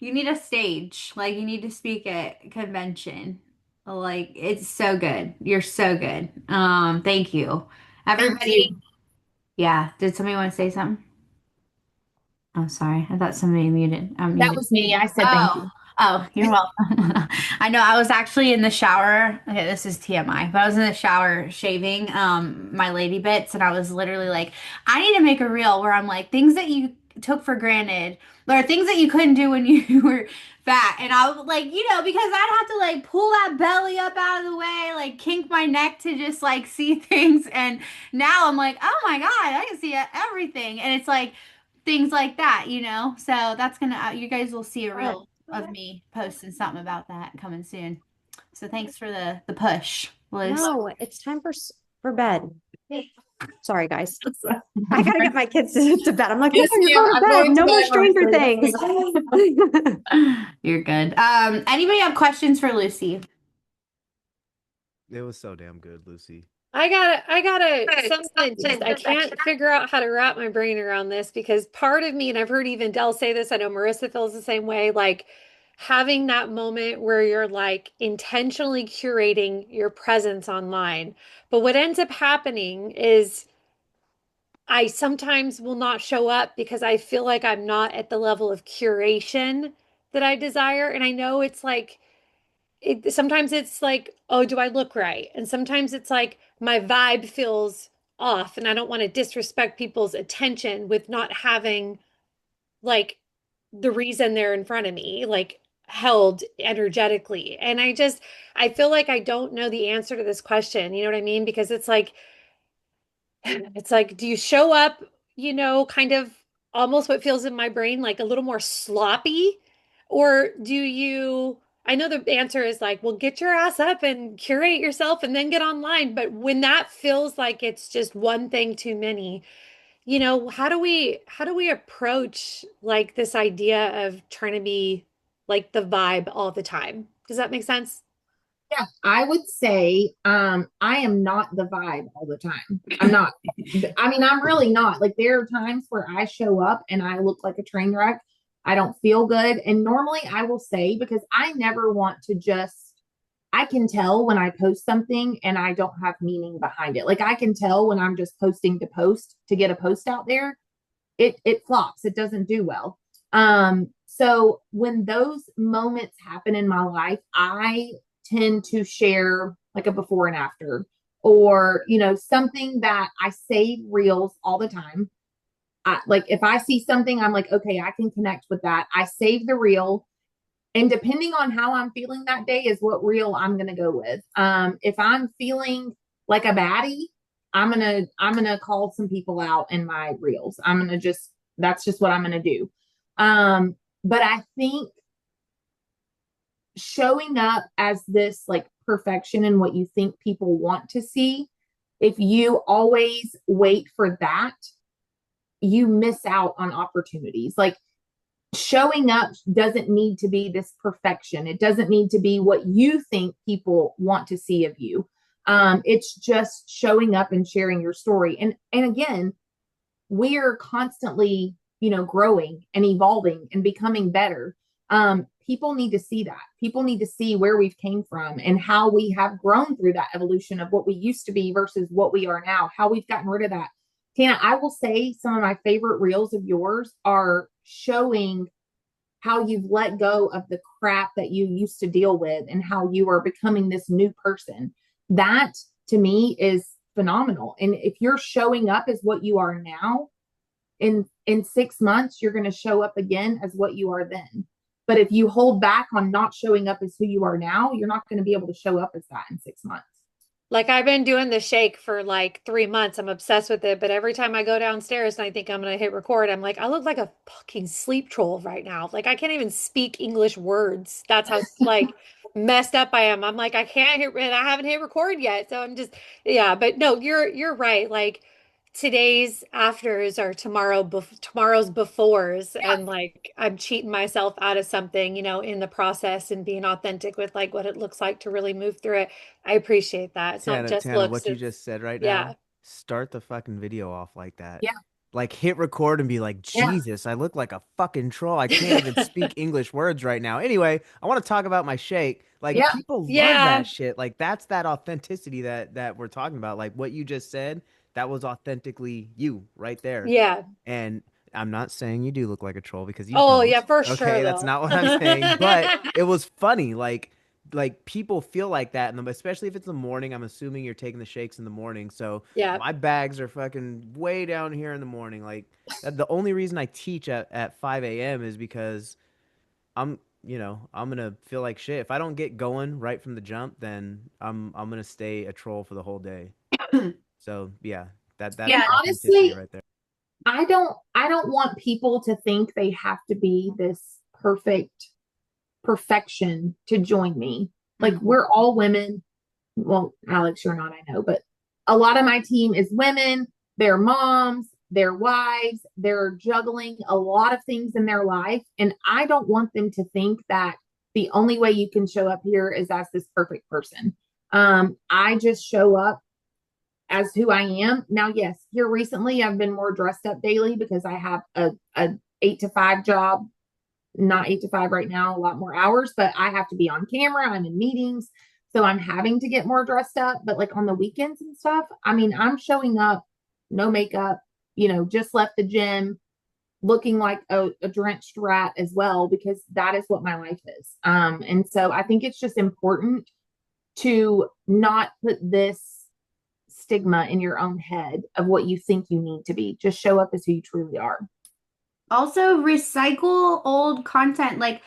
You need a stage. Like you need to speak at convention. Like it's so good. You're so good. Thank you. Everybody. Yeah. Did somebody want to say something? Oh, sorry. I thought somebody muted. That was me. I said thank you. Oh, you're welcome. I know I was actually in the shower. Okay, this is TMI, but I was in the shower shaving my lady bits, and I was literally like, I need to make a reel where I'm like things that you took for granted or things that you couldn't do when you were fat. And I was like, because I'd have to like pull that belly up out of the way, like kink my neck to just like see things. And now I'm like, oh my God, I can see everything. And it's like things like that. So that's gonna, you guys will see a reel of me posting something about that coming soon. So thanks for the push, Liz. No, it's time for bed. Sorry, guys. I gotta get my kids to bed. I'm like, Yes, you're going to bed. No more Stranger Things. You're good. Anybody have questions for Lucy? It was so damn good, Lucy. I gotta something just I can't figure out how to wrap my brain around this, because part of me, and I've heard even Dell say this, I know Marissa feels the same way, like having that moment where you're like intentionally curating your presence online. But what ends up happening is I sometimes will not show up because I feel like I'm not at the level of curation that I desire. And I know it's like sometimes it's like, oh, do I look right? And sometimes it's like my vibe feels off and I don't want to disrespect people's attention with not having like the reason they're in front of me, like held energetically. And I feel like I don't know the answer to this question. You know what I mean? Because it's like, do you show up, kind of almost what feels in my brain like a little more sloppy? Or do you, I know the answer is like, well, get your ass up and curate yourself and then get online. But when that feels like it's just one thing too many, how do we approach like this idea of trying to be like the vibe all the time? Does that make sense? Yeah, I would say I am not the vibe all the time. I'm not. I mean, I'm really not. Like there are times where I show up and I look like a train wreck. I don't feel good. And normally I will say, because I never want to just, I can tell when I post something and I don't have meaning behind it. Like I can tell when I'm just posting to post to get a post out there. It flops. It doesn't do well. So when those moments happen in my life, I tend to share like a before and after, or something that I save reels all the time. Like if I see something, I'm like, okay, I can connect with that. I save the reel, and depending on how I'm feeling that day is what reel I'm gonna go with. If I'm feeling like a baddie, I'm gonna call some people out in my reels. That's just what I'm gonna do. But I think showing up as this like perfection and what you think people want to see If you always wait for that, you miss out on opportunities. Like showing up doesn't need to be this perfection. It doesn't need to be what you think people want to see of you. It's just showing up and sharing your story. And again, we are constantly, growing and evolving and becoming better. People need to see that. People need to see where we've came from and how we have grown through that evolution of what we used to be versus what we are now, how we've gotten rid of that. Tana, I will say some of my favorite reels of yours are showing how you've let go of the crap that you used to deal with and how you are becoming this new person. That to me is phenomenal. And if you're showing up as what you are now, in 6 months, you're going to show up again as what you are then. But if you hold back on not showing up as who you are now, you're not going to be able to show up as that in 6 months. Like I've been doing the shake for like 3 months. I'm obsessed with it. But every time I go downstairs and I think I'm gonna hit record, I'm like, I look like a fucking sleep troll right now. Like I can't even speak English words. That's how like messed up I am. I'm like, I can't hit and I haven't hit record yet. So I'm just yeah, but no, you're right. Like today's afters are tomorrow's befores and like I'm cheating myself out of something, in the process and being authentic with like what it looks like to really move through it. I appreciate that. It's not just Tana, looks, what you it's just said right yeah. now, start the fucking video off like that. Yeah. Like hit record and be like, Yeah. Jesus, I look like a fucking troll. I can't even speak English words right now. Anyway, I want to talk about my shake. Like Yeah. people love Yeah. that shit. Like that's that authenticity that we're talking about. Like what you just said, that was authentically you right there. Yeah. And I'm not saying you do look like a troll because you Oh, don't. yeah, for sure Okay, that's though. not what I'm saying. But it was funny. Like people feel like that, and especially if it's the morning. I'm assuming you're taking the shakes in the morning. So Yeah. my bags are fucking way down here in the morning. Like the only reason I teach at 5 a.m. is because I'm gonna feel like shit. If I don't get going right from the jump, then I'm gonna stay a troll for the whole day. So yeah, that's Yeah, authenticity honestly, right there. I don't want people to think they have to be this perfection to join me. Like we're all women. Well, Alex, you're not, I know, but a lot of my team is women. They're moms, they're wives, they're juggling a lot of things in their life. And I don't want them to think that the only way you can show up here is as this perfect person. I just show up as who I am. Now, yes, here recently I've been more dressed up daily because I have a 8 to 5 job, not 8 to 5 right now, a lot more hours, but I have to be on camera. I'm in meetings. So I'm having to get more dressed up. But like on the weekends and stuff, I mean, I'm showing up, no makeup, just left the gym, looking like a drenched rat as well, because that is what my life is. And so I think it's just important to not put this stigma in your own head of what you think you need to be. Just show up as who you truly are. Also, recycle old content. Like,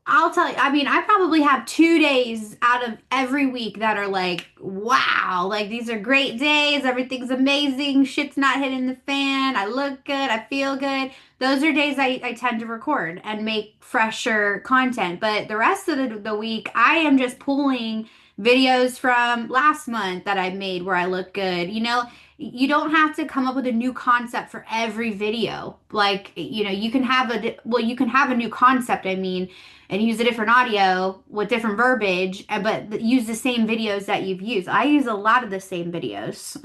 I'll tell you, I mean, I probably have 2 days out of every week that are like, wow, like these are great days. Everything's amazing. Shit's not hitting the fan. I look good. I feel good. Those are days I tend to record and make fresher content. But the rest of the week, I am just pulling videos from last month that I made where I look good. You don't have to come up with a new concept for every video. Like, you can have you can have a new concept, I mean, and use a different audio with different verbiage, but use the same videos that you've used. I use a lot of the same videos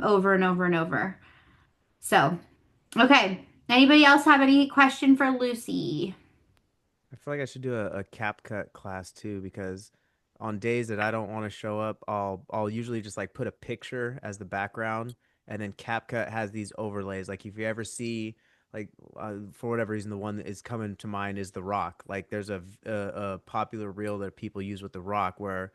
over and over and over. So, okay. Anybody else have any question for Lucy? I feel like I should do a CapCut class too because on days that I don't want to show up, I'll usually just like put a picture as the background, and then CapCut has these overlays. Like if you ever see like for whatever reason the one that is coming to mind is The Rock. Like there's a popular reel that people use with The Rock where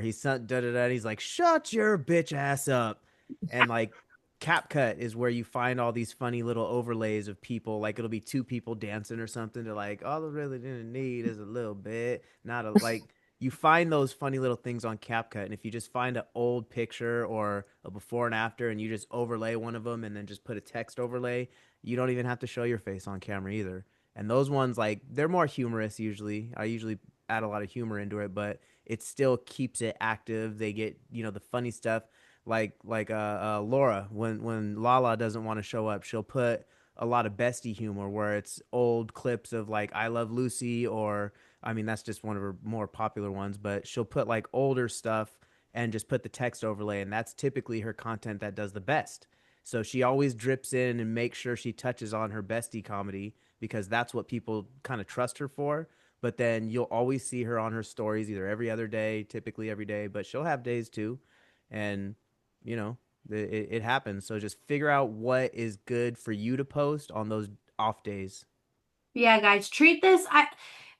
he's da da da. He's like, "Shut your bitch ass up," and like CapCut is where you find all these funny little overlays of people. Like it'll be two people dancing or something. To like, all I really didn't need is a little bit, not a like. You find those funny little things on CapCut, and if you just find an old picture or a before and after, and you just overlay one of them, and then just put a text overlay, you don't even have to show your face on camera either. And those ones, like, they're more humorous usually. I usually add a lot of humor into it, but it still keeps it active. They get, the funny stuff. Laura, when Lala doesn't want to show up, she'll put a lot of bestie humor where it's old clips of like I Love Lucy, or I mean that's just one of her more popular ones, but she'll put like older stuff and just put the text overlay, and that's typically her content that does the best. So she always drips in and makes sure she touches on her bestie comedy because that's what people kind of trust her for. But then you'll always see her on her stories either every other day, typically every day, but she'll have days too. And, you know, it happens. So just figure out what is good for you to post on those off days. Yeah, guys, treat this.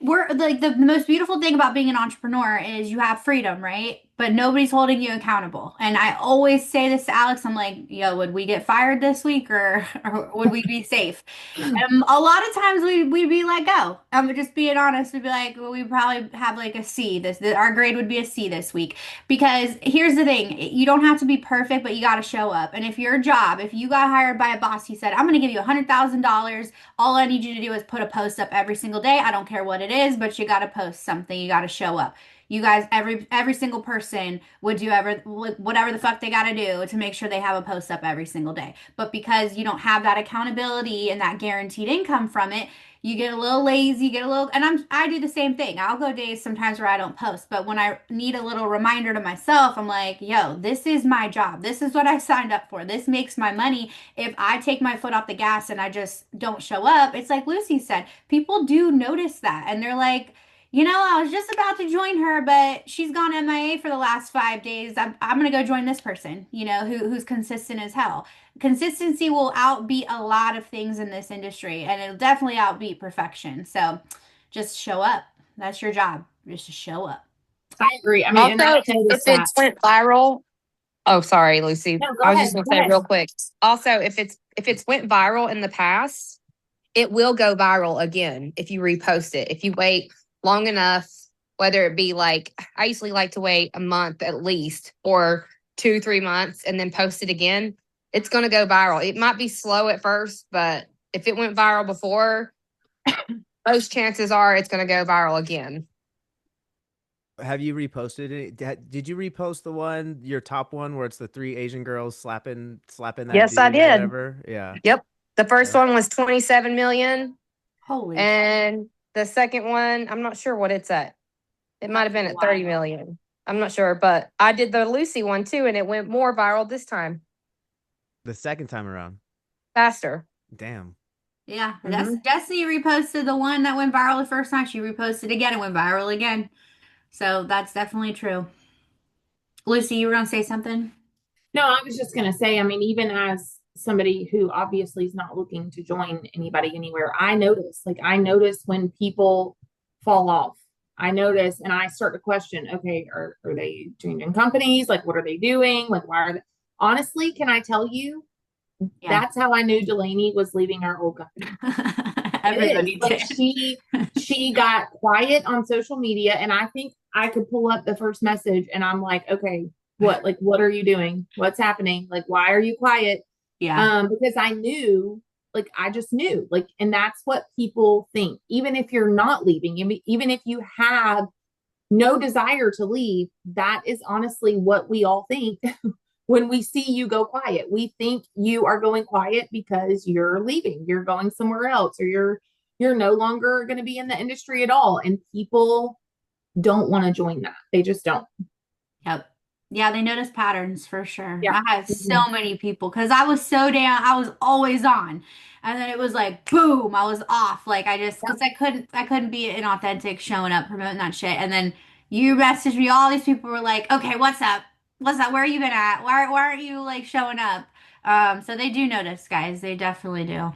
We're like the most beautiful thing about being an entrepreneur is you have freedom, right? But nobody's holding you accountable. And I always say this to Alex, I'm like, yo, would we get fired this week or would we be safe? A lot of times we'd be let go. I'm just being honest. We'd be like, well, we probably have like a C. Our grade would be a C this week. Because here's the thing, you don't have to be perfect, but you got to show up. And if you got hired by a boss, he said, I'm going to give you $100,000. All I need you to do is put a post up every single day. I don't care what it is, but you got to post something. You got to show up. You guys, every single person would do whatever the fuck they got to do to make sure they have a post up every single day. But because you don't have that accountability and that guaranteed income from it, you get a little lazy, and I do the same thing. I'll go days sometimes where I don't post, but when I need a little reminder to myself, I'm like, yo, this is my job. This is what I signed up for. This makes my money. If I take my foot off the gas and I just don't show up, it's like Lucy said, people do notice that and they're like, I was just about to join her, but she's gone MIA for the last 5 days. I'm gonna go join this person, who's consistent as hell. Consistency will outbeat a lot of things in this industry, and it'll definitely outbeat perfection. So just show up. That's your job. Just to show up. I agree. I mean, and Also, I've noticed if that. it's went viral, oh, sorry, Lucy. No, go I was ahead. just gonna Go say ahead. real quick. Also, if it's went viral in the past, it will go viral again if you repost it. If you wait long enough, whether it be like I usually like to wait a month at least, or 2-3 months, and then post it again, it's gonna go viral. It might be slow at first, but if it went viral before, most chances are it's gonna go viral again. Have you reposted it? Did you repost your top one where it's the three Asian girls slapping that Yes, I dude or did. whatever? Yeah. Yep. The first Yeah. one was 27 million. Holy. And the second one, I'm not sure what it's at. It might have been at 30 million. I'm not sure, but I did the Lucy one too, and it went more viral this time. The second time around. Faster. Damn. Yeah, Destiny reposted the one that went viral the first time. She reposted again. It went viral again. So that's definitely true. Lucy, you were gonna say something? No, I was just going to say, I mean, even as somebody who obviously is not looking to join anybody anywhere, I notice when people fall off. I notice and I start to question, okay, are they changing companies? Like, what are they doing? Like, why are they? Honestly, can I tell you, that's how I knew Delaney was leaving our old company. Everybody like did. she got quiet on social media, and I think I could pull up the first message and I'm like, okay, what are you doing? What's happening? Like, why are you quiet? Yeah. Because I just knew, like, and that's what people think. Even if you're not leaving, even if you have no desire to leave, that is honestly what we all think. When we see you go quiet, we think you are going quiet because you're leaving, you're going somewhere else, or you're no longer going to be in the industry at all. And people don't want to join that. They just don't. Yep. Yeah, they notice patterns for sure. Yeah. I had so many people because I was so down. I was always on, and then it was like boom, I was off. Like because I couldn't be inauthentic showing up promoting that shit. And then you messaged me. All these people were like, okay, what's up? What's up? Where you been at? Why aren't you like showing up? So they do notice, guys. They definitely do.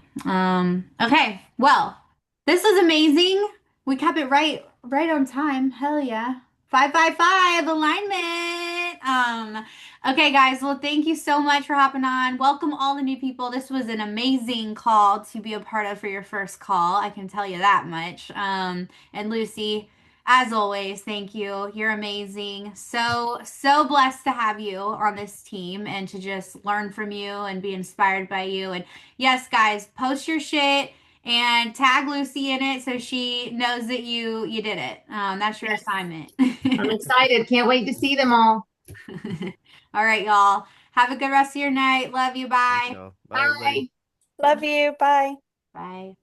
Okay. Well, this was amazing. We kept it right on time. Hell yeah. 555 alignment. Okay, guys. Well, thank you so much for hopping on. Welcome all the new people. This was an amazing call to be a part of for your first call. I can tell you that much. And Lucy, as always, thank you. You're amazing. So blessed to have you on this team and to just learn from you and be inspired by you. And yes, guys, post your shit and tag Lucy in it so she knows that you did it. That's your assignment. I'm excited. Can't wait to see them all. All right, y'all. Have a good rest of your night. Love you. Thanks, Bye. y'all. Bye, everybody. Love you. Bye. Bye.